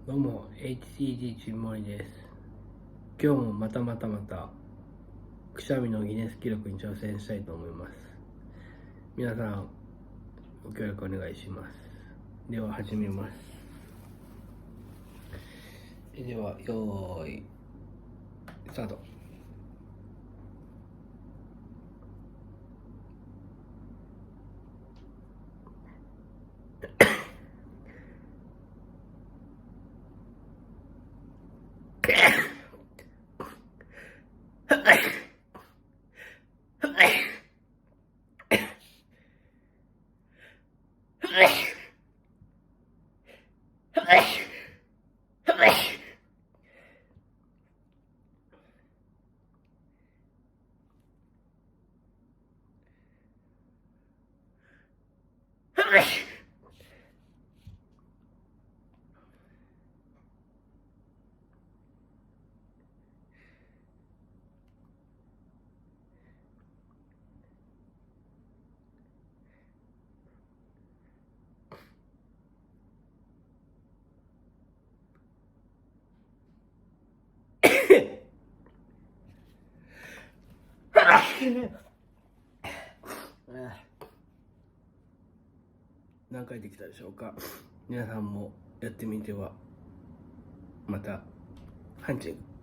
どうも HCG ちんもりです。今日もまたくしゃみのギネス記録に挑戦したいと思います。皆さんご協力お願いします。では始めます。ではよーいスタート。何回できたでしょうか。皆さんもやってみては。またハンチング。